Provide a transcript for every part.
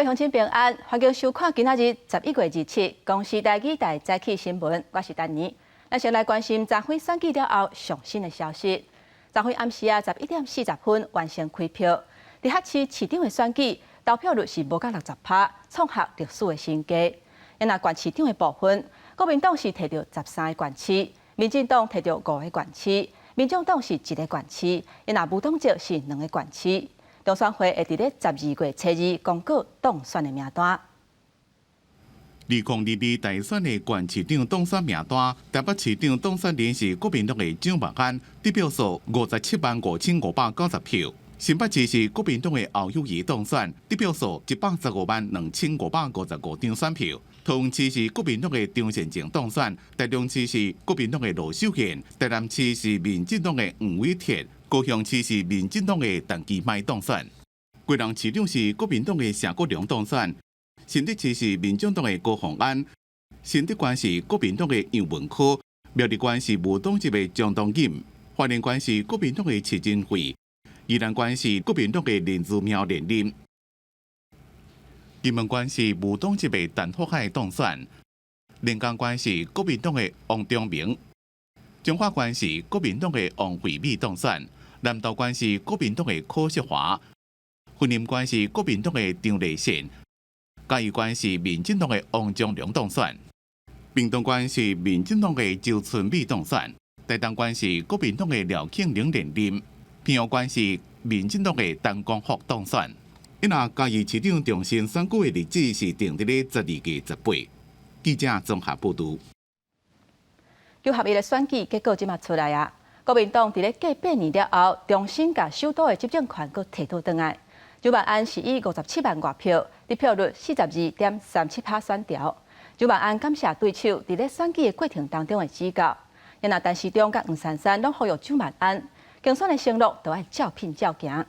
位乡亲平安，欢迎收看今仔日11月27公视台语台早起新闻，我是丹妮。咱先来关心昨晖选举了后上新的消息。昨晖暗时11点40分完成开票，伫遐市长的选举投票率是无到60%，创下历史的新高。那县市长的部分，国民党是摕到13个县市，民进党摕到5个县市，民众党是1个县市，那无党籍是2个县市。中选会会伫咧12月初2公告当选的名单。2022大选的县市长当选名单，台北市长当选人是国民党的蒋万安，得票数575590票；新北市是国民党的侯友宜当选，得票数1152555张选票；桃园市是国民党的张善政当选，台中市是国民党的罗秀贤，台南市是民进党的黄伟哲。高雄市是民进党的陈其迈当选，贵人市长是国民党的谢国良当选，新竹市是民进党的高虹安，新竹县是国民党的杨文科，苗栗县是无党籍的张东锦，花莲县是国民党的徐真惠，宜兰县是国民党的林志苗连任，金门县是无党籍的陈福海当选，连江县是国民党的王忠明，彰化县是国民党的王惠美当选。南投县是国民党的柯淑华，云林县是国民党的张丽贤，嘉义县是民进党的王忠良当选，屏东县是民进党的周春美当选，台东县是国民党的廖庆玲连任，平湖县是民进党的陈光福当选。嘉义市长重新选举的日子是定伫咧12月18。记者综合报道。9合1的选举结果即马出来啊！国民党伫咧过8年了后，重新把首都的执政权搁摕倒转来。蒋万安是以57万外票，得票率42.37%选调。蒋万安感谢对手伫咧选举的过程当中的指教。那陈时中甲黄珊珊拢呼吁蒋万安，竞选的承诺都要照拼照行。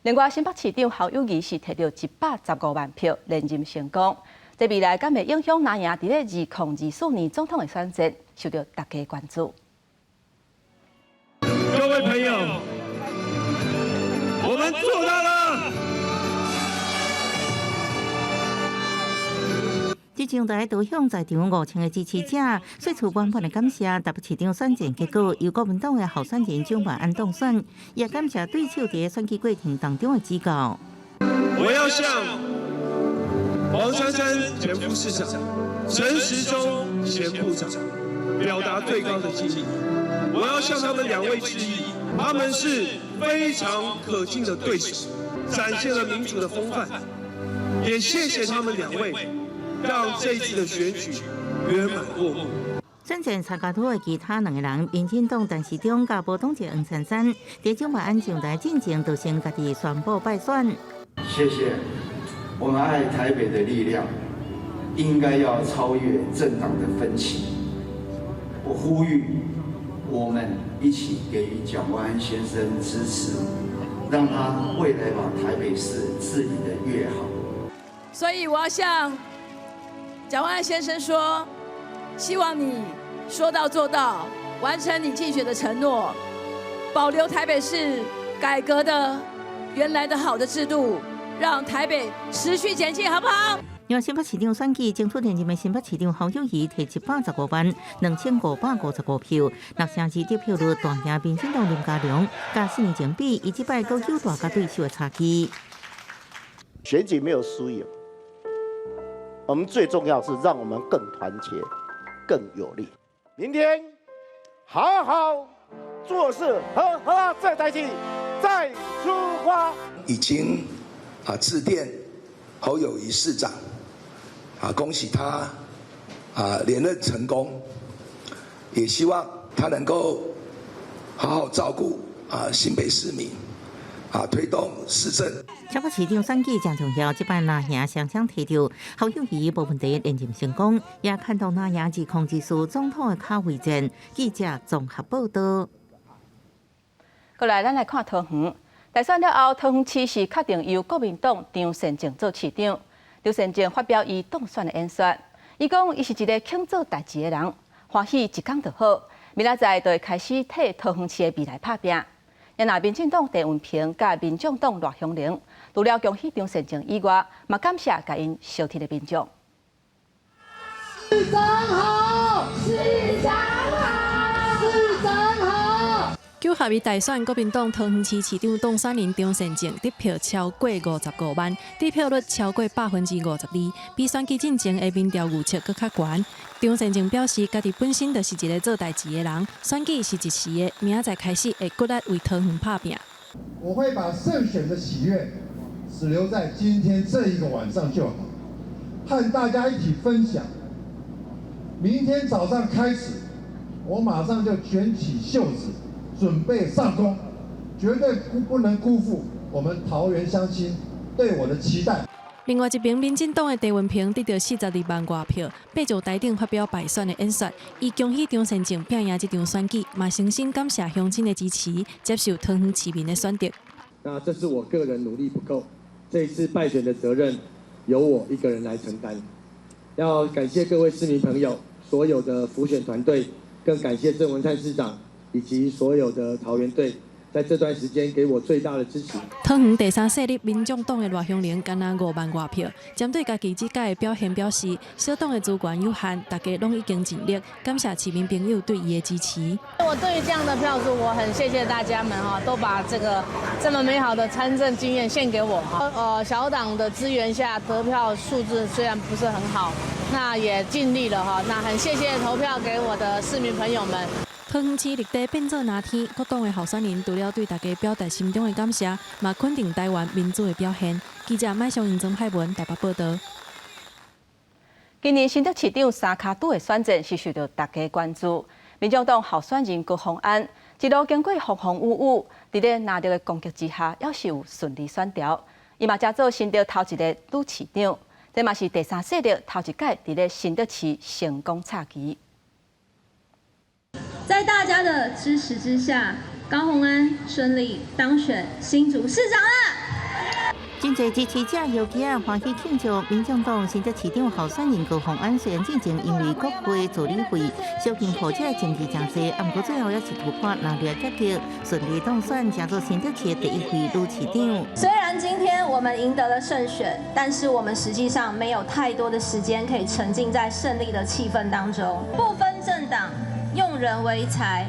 另外，新北市长侯友宜是摕到115万票连任成功。这未来敢会影响哪赢伫咧2024年总统的选择，受到大家关注。各位朋友，我们做到了！即场在投向在场5000个支持者，说出原本的感谢。台北市长选战结果由国民党的候选人蒋万安当选，也感谢对手在选举过程当中的指教。我要向黄珊珊前副市长、陈时中前部长表达最高的敬意。我要向他们2位致意，他们是非常可敬的对手，展现了民主的风范。也谢谢他们2位，让这一次的选举圆满落幕。选战参加组的其他2个人，民进党陈时中甲无党籍黄珊珊，在蒋万安上台进前，就先家己宣布败选。谢谢，我们爱台北的力量，应该要超越政党的分歧。我呼吁我们一起给予蒋万安先生支持，让他未来把台北市治理得越好。所以我要向蒋万安先生说，希望你说到做到，完成你竞选的承诺，保留台北市改革的原来的好的制度，让台北持续前进，好不好？由新北市长选举争取连任的新北市长侯友宜摕115万2555票，六城市得票率大赢民进党林佳龙，甲4年前比，伊即摆阁有大甲对手的差距。选举没有输赢，我们最重要是让我们更团结、更有力。明天好好做事，好再在一起，再出发。已经致电侯友宜市长。恭喜他连任成功，也希望他能够好好照顾新北市民，推动市政。台北市长选举真重要，即摆拿赢双双摕到，侯友宜无问题连任成功，也看到拿赢自控制数总统的卡位战。记者综合报道。过来，咱来看桃园。大选了后，桃园市是确定由国民党张善政做市长。张善政发表伊当选的演说，伊讲伊是一个肯做代志的人，欢喜一天就好，明仔载就会开始替桃园市的未来打拼。也那民进党陈文平甲民众党赖香玲除了恭喜张善政以外，嘛感谢甲因相挺的民众。市长好，市长好，市长好。9合一大选，国民党桃园市市长当选人张善政得票超过55万，得票率超过52%，比选举进前的民调预测搁较悬。张善政表示，家己本身就是一个做代志的人，选举是一时的，明仔载开始会骨力为桃园打拼。我会把胜选的喜悦只留在今天这一个晚上就好，和大家一起分享。明天早上开始，我马上就卷起袖子，准备上工，绝对不能辜负我们桃园乡亲对我的期待。另外一名民进党的陈文平得到42万外票，爬上台顶发表败选的演说，伊恭喜张善政拼赢这场选举，嘛诚心感谢乡亲的支持，接受桃园市民的选择。那这是我个人努力不够，这一次败选的责任由我一个人来承担。要感谢各位市民朋友，所有的辅选团队，更感谢郑文灿市长以及所有的桃园队。在这段时间给我最大的支持。桃园第三势力民众党的赖香玲干那5万外票，针对家己这届的表现表示，小党的资源有限，大家拢已经尽力，感谢市民朋友对伊的支持。我对于这样的票数，我很谢谢大家们都把这个这么美好的参政经验献给我小党的资源下得票数字虽然不是很好，那也尽力了那很谢谢投票给我的市民朋友们。桃园市绿地变做哪天，各党的候选人除了对大家表达心中的感谢，嘛肯定台湾民主的表现。记者麦尚英、曾海文台北报道。今年新竹市长三卡都的选战是受到大家关注。民众党候选人高虹安一路经过风风雨雨，在咧拿着的攻击之下，还是有顺利选调。伊嘛才做新竹头一个女市长，这嘛是第三势力头一届在咧新竹市成功插旗。在大家的支持之下，高虹安顺利当选新竹市长了。真侪支持者尤其欢喜庆祝民众党新竹市长候选人高虹安虽然之前因为国会助理会小型破这政治争势，不过最后也是突破拿下阶级，顺利当选，成做新竹市的第一位女市长。虽然今天我们赢得了胜选，但是我们实际上没有太多的时间可以沉浸在胜利的气氛当中，不分政党。用人为才，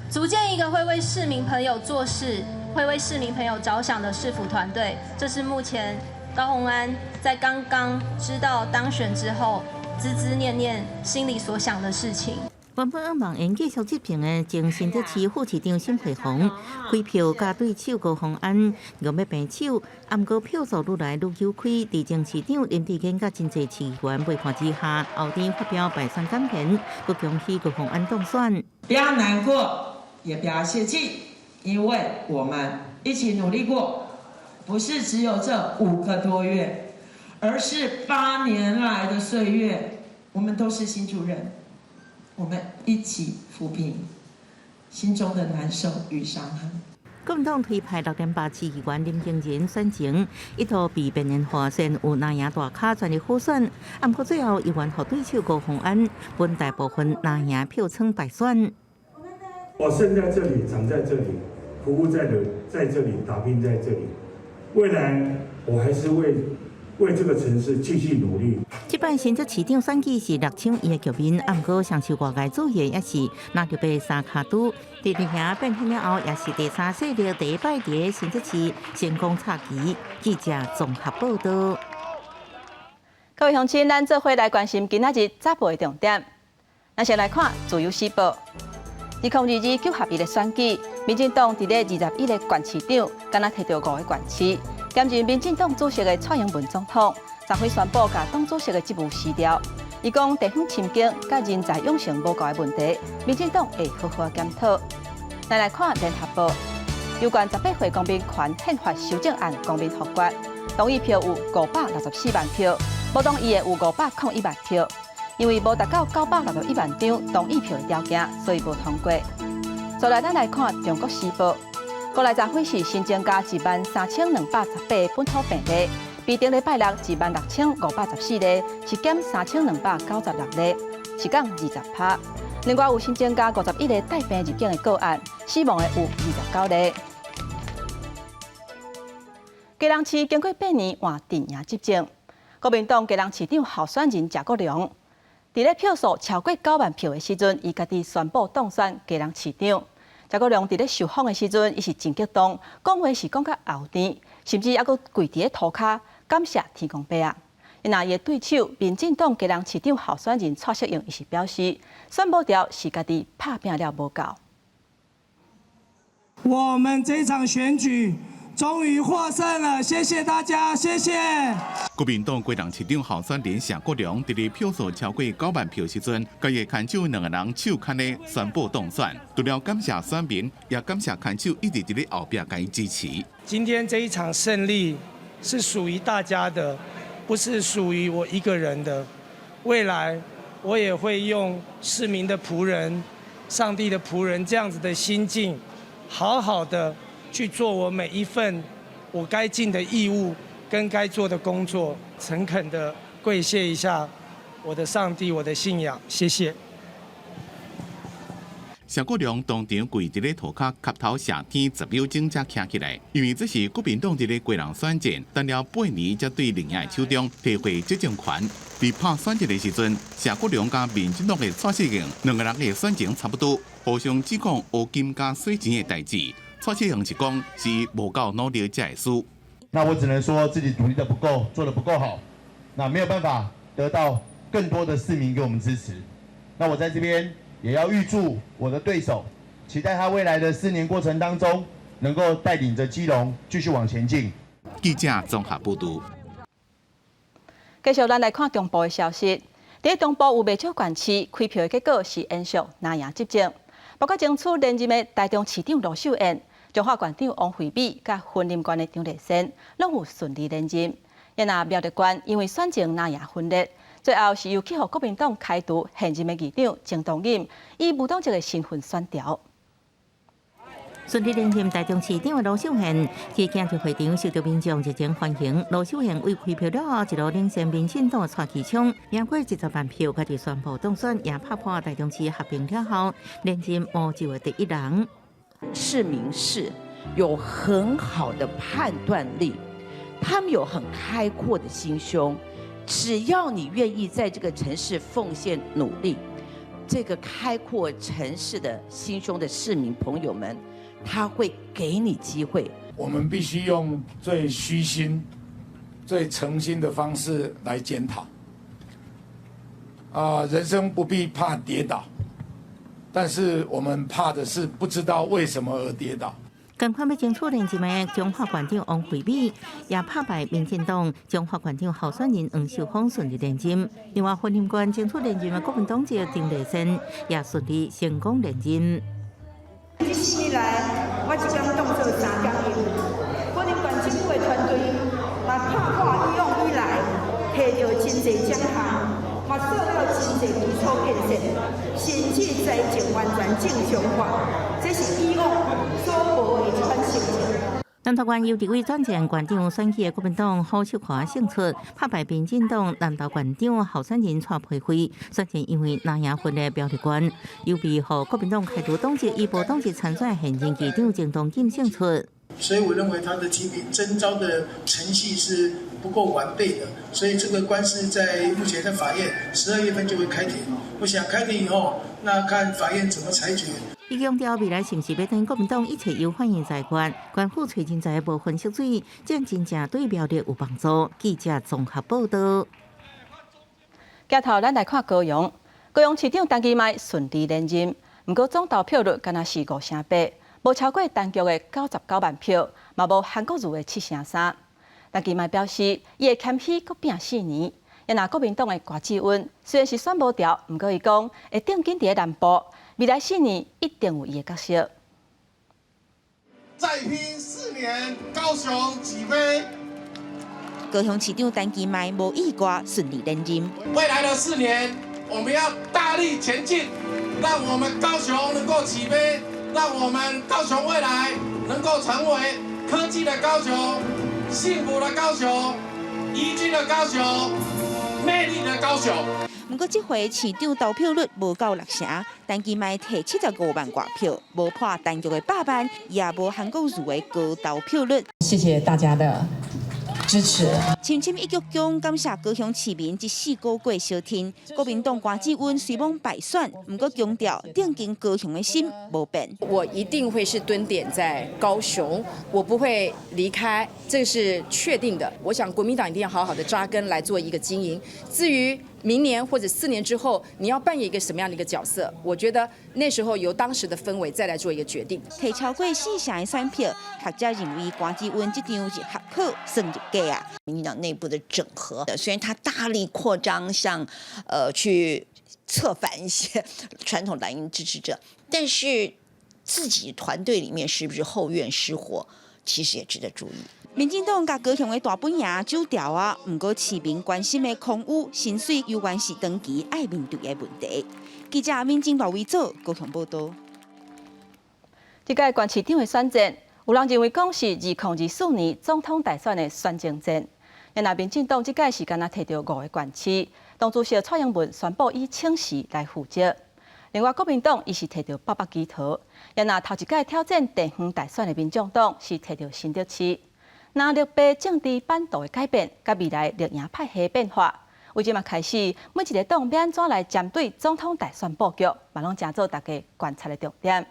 组建一个会为市民朋友做事、会为市民朋友着想的市府团队，这是目前高虹安在刚刚知道当选之后，孜孜念念心里所想的事情。原本望延继续执评的前新竹市副市长沈培宏，开票加对手高虹安用要平手，不过票数愈来愈有开。在前市长林志坚甲真侪市员陪伴之下，后天发表败选感言，佮恭喜高虹安当选。不要难过，也不要泄气，因为我们一起努力过，不是只有这5个多月，而是8年来的岁月，我们都是新竹人。我们一起抚平心中的难受与伤痕。国民党推派6.8市议员林敬仁选情，一度被别人划线有拿赢大卡全力好选，不过最后议员和对手高虹安分大部分拿赢票仓败选。我生在这里，长在这里，服务在这里，打拼在这里，未来我还是为这个城市继续努力。这摆新竹市长选举是6抢1的局面，不过上受外界注意也是拿到被三卡都。第二名变天了后，也是第三势力第一摆在新竹市成功插旗。记者综合报道。各位乡亲，咱做伙来关心今仔日早报的重点。咱先来看《自由时报》。2022 9合1的选举，民进党伫咧21个县市长，敢若摕到5个县市。兼任民进党主席的蔡英文总统，昨暉宣布甲党主席的职务辞掉。伊讲地方亲近甲人才养成无够的问题，民进党会好好检讨。咱来看《联合报》，有关18岁公民权宪法修正案公民复决，同意票有564万票，无同意的有501万票。因为无达到961万张同意票的条件，所以无通过。再来，咱来看《中国时报》。国内昨暉是新增加13218本土病例，比顶礼拜六16514例，是减3296例，是降20%。另外有新增加51个带病入境的个案，死亡的有29例。基隆市经过8年换镇营执政，国民党基隆市长候选人谢国良，伫咧票数超过9万票的时阵，伊家己宣布当选基隆市长。谢国良伫咧受访的时阵，伊是真激动，讲话是讲甲后甜，甚至还佫跪伫咧涂骹感谢天公伯啊！因伊的对手民进党基隆市长候选人蔡适应，伊是表示，选无掉是家己拍拼了无够。我们这场选举终于获胜了，谢谢大家，谢谢。国民党基隆市长候选人谢国良伫咧票数超过9万票时阵，甲伊牵手2个人手牵咧宣布当选，除了感谢选民，也感谢牵手一直伫咧后壁甲伊支持。今天这一场胜利是属于大家的，不是属于我一个人的。未来我也会用市民的仆人、上帝的仆人这样子的心境，好好的去做我每一份我该尽的义务跟该做的工作，诚恳的跪谢一下我的上帝，我的信仰，谢谢。谢国良当场跪伫咧涂骹磕头谢天10秒钟才站起来，因为这是国民党伫咧基隆选战，等了8年才对另外手中摕回执政权。伫拍选战的时阵，谢国良甲民进党的蔡适应2个人的选情差不多，互相指控乌金加水钱的代志。蔡适应是讲是无够努力才会输。那我只能说自己努力的不够，做的不够好，那没有办法得到更多的市民给我们支持。那我在这边也要预祝我的对手，期待他未来的4年过程当中，能够带领着基隆继续往前进。记者综合报道。继续，咱来看中部的消息。伫中部有袂少县市开票的结果是延续南赢执政，包括争取连任的台中市长罗秀燕、彰化县长王惠美、甲云林县的张丽仙，拢有顺利连任。也那苗栗县因为选情南赢分裂，最后是由去互国民党开除现任的议长郑东引，以无党籍的身份选调。顺利连任台中市长的罗秀燕，在竞选会场受到民众热情欢迎。罗秀燕为开票了后，一路领先民进党的蔡其昌，赢过10万票，家己宣布当选，也拍破台中市合并了后连任无救的第一人。市民是有很好的判断力，他们有很开阔的心胸，只要你愿意在这个城市奉献努力，这个开阔城市的心胸的市民朋友们，他会给你机会。我们必须用最虚心、最诚心的方式来检讨。人生不必怕跌倒，但是我们怕的是不知道为什么而跌倒。共款要争取连任的彰化县长王惠美，也拍败民进党彰化县长候选人黄秀芳顺利连任。另外，云林县争取连任的国民党籍张丽仙也顺利成功连任。这4年来，我即将动作3点用，云林县政府的团队嘛拍破以往以来摕到真侪奖项，嘛做到真侪基础建设，甚至财政完全正常化，这是以往所无的一款成绩。南投县由地位转战县长选举的国民党郝秀华胜出，拍败民进党南投县长候选人蔡培辉，选前因为南赢分的苗栗县，又被和国民党开除党籍，以无党籍参选现任议长郑东引胜出。所以我认为他的提名征召的程序是不够完备的，所以这个官司在目前在法院12月份就会开庭。我想开庭以后，那看法院怎么裁决。伊强调未来是不是要等国民党一切有反应在决，官府找人才无分析水，这样真正对苗栗有帮助。记者综合报道。接头咱来看高雄，高雄市长陈其迈顺利连任，不过总投票率敢若是5成8，无超过当局的99万票，嘛无韩国瑜的7成3。陈其迈表示，伊会谦虚，搁拼4年。也拿国民党的郭志温虽然是选无掉，不过伊讲会定紧伫咧南部。未来4年一定有伊的角色。再拼4年，高雄起飞。高雄市长陈其迈无意外顺利连任。未来的4年，我们要大力前进，让我们高雄能够起飞，让我们高雄未来能够成为科技的高雄、幸福的高雄、宜居的高雄、魅力的高雄。不过这回市长投票率无够6成，陈其迈摕75万多票，无破当局的8万，也无韩国瑜的高投票率。谢谢大家的支持。深深一鞠躬，感谢高雄市民一4个月相挺。国民党关志温虽望败选，不过强调定经高雄的心无变。我一定会是蹲点在高雄，我不会离开，这是确定的。我想国民党一定要好好的扎根来做一个经营。至于明年或者4年之后，你要扮演一个什么样的一个角色？我觉得那时候由当时的氛围再来做一个决定。提超过4成的选票，学者认为关志温这场是合考算入格啊。民进党内部的整合，虽然他大力扩张，像去策反一些传统蓝营支持者，但是自己团队里面是不是后院失火，其实也值得注意。民进党甲高雄的大本营走调啊，不过市民关心的空污、薪水有关是长期爱面对的问题。记者民进罗维祖高雄报道。这届县市长的选战，有人认为讲是2024年总统大选的选情战。然而民进党这届是敢若摕到5个县市，党主席蔡英文宣布以请示来负责。另外国民党伊是摕到800几头，然而头一届挑战地方大选的民众党是摕到新竹市。那绿白政治版图的改变，甲未来绿营派系变化，为即嘛开始，每一个党要安怎来针对总统大选布局，嘛拢正做大家观察的重点。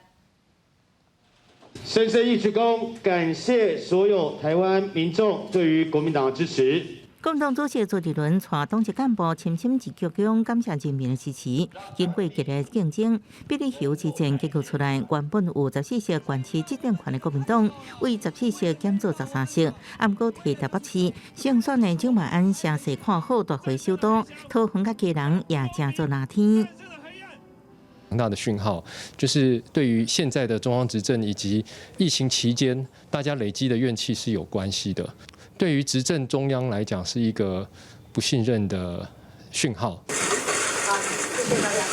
深深一鞠躬，感谢所有台湾民众对于国民党的支持。共党主席朱立伦带党籍干部深深一鞠躬，感谢人民的支持。经过激烈竞争，比例游之前结果出来，原本有14席县市执政权的国民党，为14席减做13席，不过摕台北市胜选的蒋万安声势看好夺回首都，桃园甲基隆也正做蓝天。很大的讯号，就是对于现在的中央执政以及疫情期间大家累积的怨气是有关系的。对于执政中央来讲，是一个不信任的讯号。好，谢谢大家。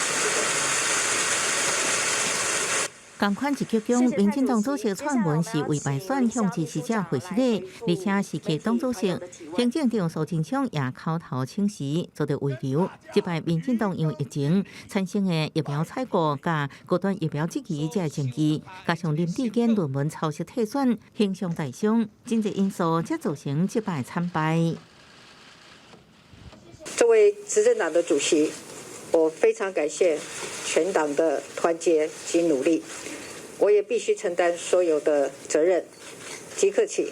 同款一鞠躬，民进党主席蔡英文是为败选向支持者会师礼，而且是给党主席、行政长苏贞昌也口头请示，做着慰留。这摆民进党因为疫情产生的疫苗采购甲高端疫苗质疑这争议，加上林志坚论文抄袭退选，形象大伤，经济因素才造成这摆惨败。作为执政党的主席，我非常感谢全党的团结及努力，我也必须承担所有的责任。即刻起，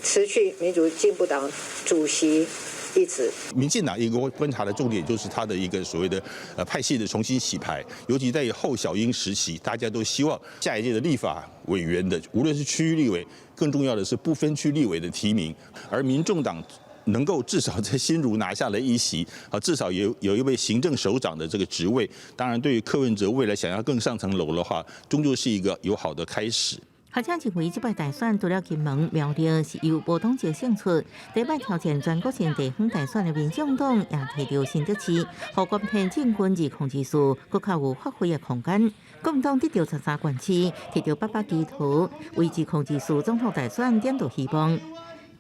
辞去民主进步党主席一职。民进党一个观察的重点就是他的一个所谓的派系的重新洗牌，尤其在后小英时期，大家都希望下一届的立法委员的，无论是区域立委，更重要的是不分区立委的提名，而民众党能够至少在新竹拿下了1席，至少有一位行政首长的这个职位。当然，对于柯文哲未来想要更上层楼的话，终究是一个有好的开始。学者认为，这摆大选除了金门、苗栗是由无党籍胜出，第摆挑战全国性地方大选的民众党也摕到新竹市，互国民政军事控制数更较有发挥的空间。国民党得到13县市，摕到800几头，维持控制数总统大选点到希望。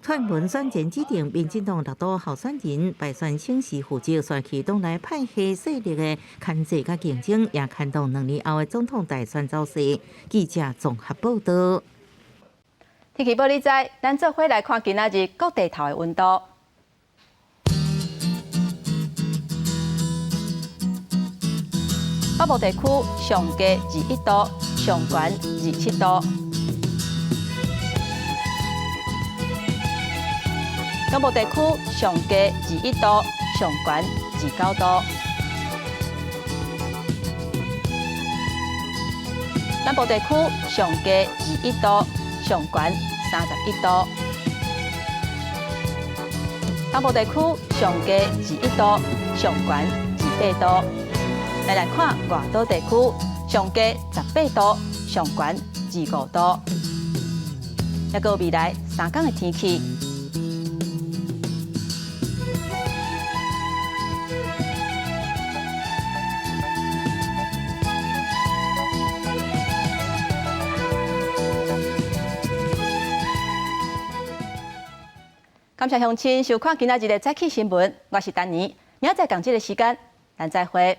蔡英文选前指定民进党6都候选人败选请示负责选区党内派系势力的牵制甲竞争，也看到2年后的总统大选走势。记者综合报道。天气报你知，咱做伙来看今仔日各地头的温度。北部地区上低21度，上悬27度。中部地区上低21度，上悬29度；南部地区上低21度，上悬31度；东部地区上低21度，上悬28度。来看外岛地区，上低18度，上悬25度。也个未来3天的天气。感谢乡亲收看今仔日的早起新闻，我是丹妮，明仔载同这个时间，咱再会。